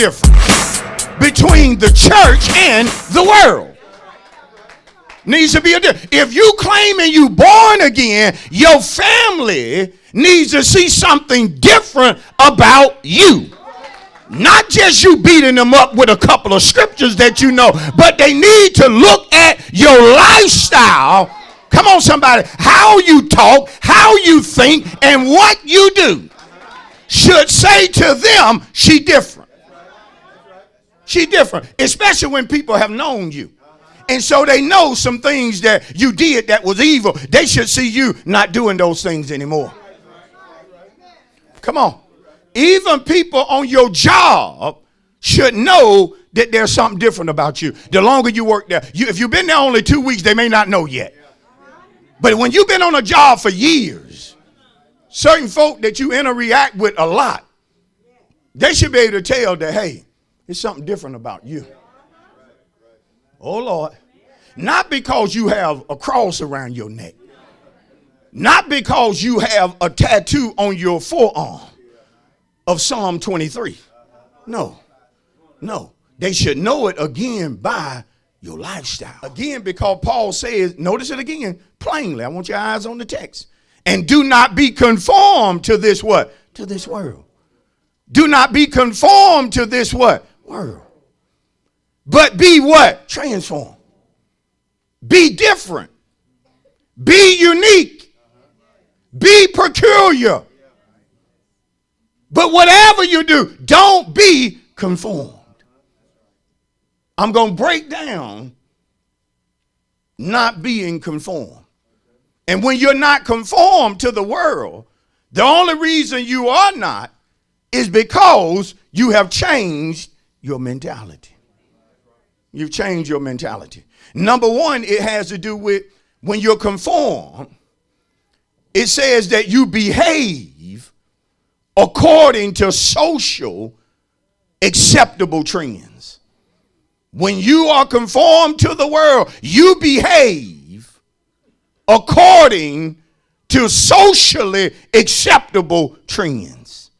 difference between the church and the world. Needs to be a difference. If you claiming you born again, your family needs to see something different about you. Not just you beating them up with a couple of scriptures that you know, but they need to look at your lifestyle. Come on, somebody. How you talk, how you think, and what you do should say to them, she different. She different, especially when people have known you. And so they know some things that you did that was evil. They should see you not doing those things anymore. Come on. Even people on your job should know that there's something different about you. The longer you work there, if you've been there only 2 weeks, they may not know yet. But when you've been on a job for years, certain folk that you interact with a lot, they should be able to tell that, hey, there's something different about you. Oh, Lord. Not because you have a cross around your neck. Not because you have a tattoo on your forearm of Psalm 23. No. They should know it again by your lifestyle. Again, because Paul says, notice it again plainly. I want your eyes on the text. And do not be conformed to this what? To this world. Do not be conformed to this what? World. But be what? Transformed. Be different. Be unique. Be peculiar. But whatever you do, don't be conformed. I'm going to break down not being conformed. And when you're not conformed to the world, the only reason you are not is because you have changed your mentality. You've changed your mentality. Number one, it has to do with when you're conformed, it says that you behave according to social acceptable trends. When you are conformed to the world, you behave according to socially acceptable trends.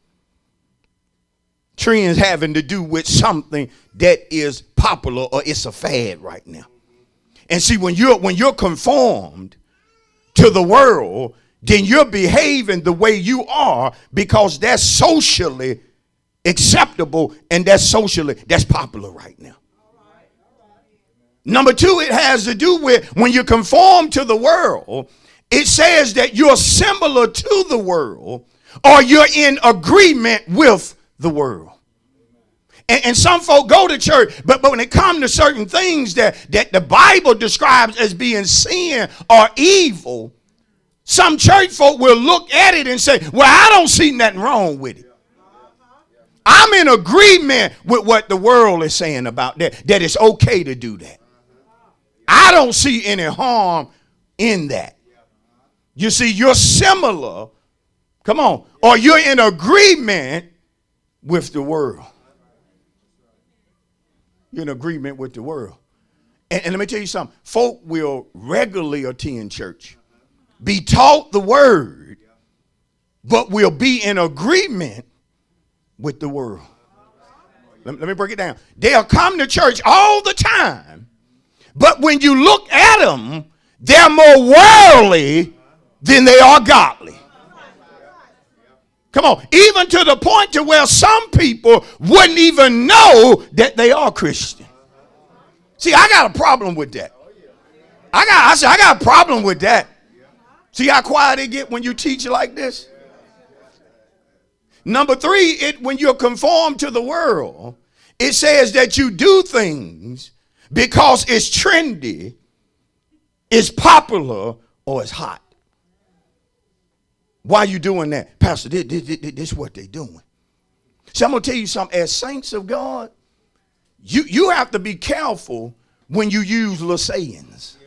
Trends having to do with something that is popular or it's a fad right now. And see, when you're conformed to the world, then you're behaving the way you are because that's socially acceptable and that's popular right now. Number two, it has to do with when you conform to the world, it says that you're similar to the world or you're in agreement with the world. And some folk go to church, but when it comes to certain things that the Bible describes as being sin or evil, some church folk will look at it and say, well, I don't see nothing wrong with it. I'm in agreement with what the world is saying about that it's okay to do that. I don't see any harm in that. You see, you're similar, come on, or you're in agreement with the world. You're in agreement with the world. And let me tell you something. Folk will regularly attend church, be taught the word, but will be in agreement with the world. Let me break it down. They'll come to church all the time, but when you look at them, they're more worldly than they are godly. Come on, even to the point to where some people wouldn't even know that they are Christian. See, I got a problem with that. I got a problem with that. See how quiet it get when you teach like this? Number three, when you're conformed to the world, it says that you do things because it's trendy, it's popular, or it's hot. Why are you doing that? Pastor, this is what they're doing. So I'm going to tell you something. As saints of God, you have to be careful when you use little sayings.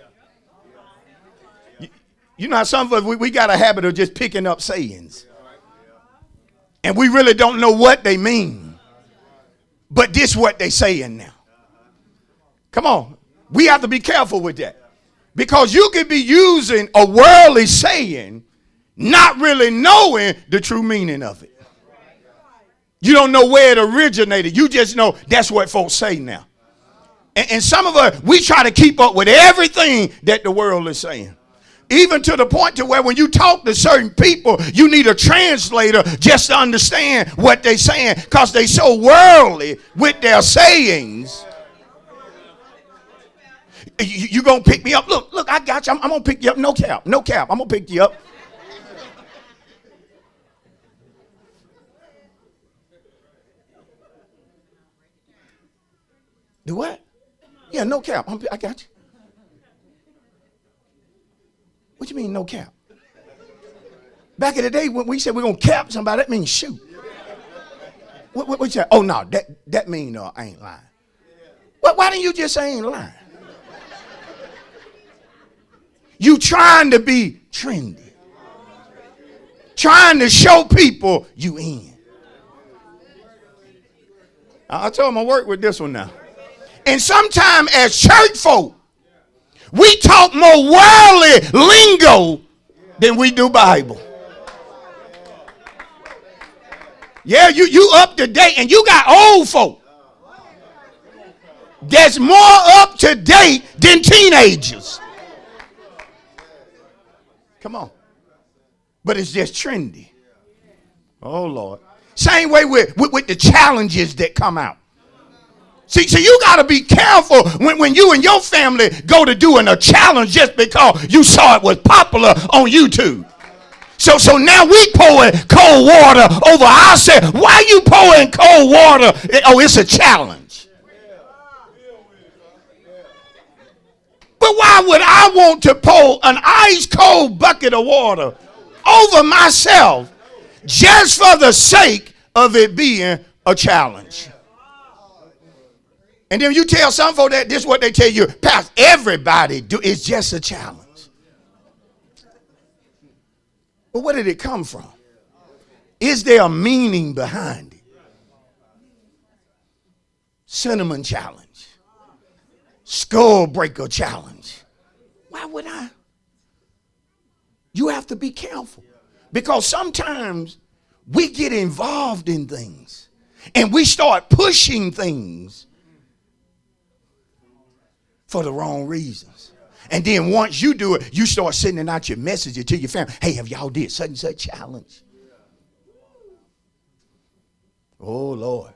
You know how some of us, we got a habit of just picking up sayings. And we really don't know what they mean. But this is what they're saying now. Come on. We have to be careful with that. Because you could be using a worldly saying not really knowing the true meaning of it. You don't know where it originated. You just know that's what folks say now. And some of us, we try to keep up with everything that the world is saying. Even to the point to where when you talk to certain people, you need a translator just to understand what they're saying, because they're so worldly with their sayings. You gonna pick me up? Look, I got you. I'm gonna pick you up. No cap. I'm gonna pick you up. Do what? Yeah, no cap. I got you. What you mean no cap? Back in the day when we said we're gonna cap somebody, that means shoot. What you say? Oh no, that mean I ain't lying. Why didn't you just say I ain't lying? You trying to be trendy. Trying to show people you in. I told him I work with this one now. And sometimes as church folk, we talk more worldly lingo than we do Bible. Yeah, you up to date, and you got old folk that's more up to date than teenagers. Come on. But it's just trendy. Oh, Lord. Same way with the challenges that come out. See, you got to be careful when you and your family go to doing a challenge just because you saw it was popular on YouTube. So now we pouring cold water over ourselves. Why you pouring cold water? Oh, it's a challenge. But why would I want to pour an ice cold bucket of water over myself just for the sake of it being a challenge? And then you tell some folk that this is what they tell you, Pastor, everybody do. It's just a challenge. But where did it come from? Is there a meaning behind it? Cinnamon challenge. Skull breaker challenge. Why would I? You have to be careful. Because sometimes we get involved in things and we start pushing things for the wrong reasons. And then once you do it, you start sending out your messages to your family. Hey, have y'all did such and such challenge? Oh, Lord.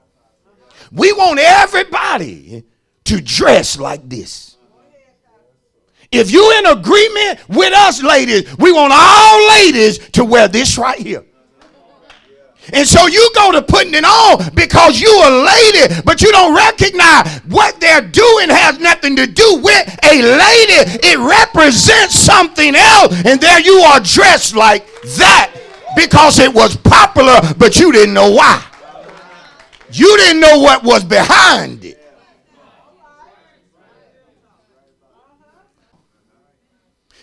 We want everybody to dress like this. If you're in agreement with us, ladies, we want all ladies to wear this right here. And so you go to putting it on because you a lady, but you don't recognize what they're doing has nothing to do with a lady. It represents something else. And there you are dressed like that because it was popular, but you didn't know why. You didn't know what was behind it.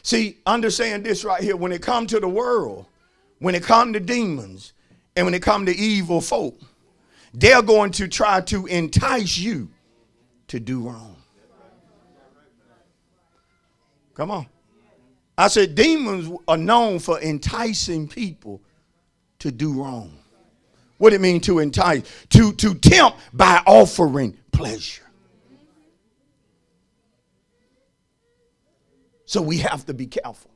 See, understand this right here. When it comes to the world, when it comes to demons, and when it comes to evil folk, they're going to try to entice you to do wrong. Come on. I said demons are known for enticing people to do wrong. What do it mean to entice? To tempt by offering pleasure. So we have to be careful.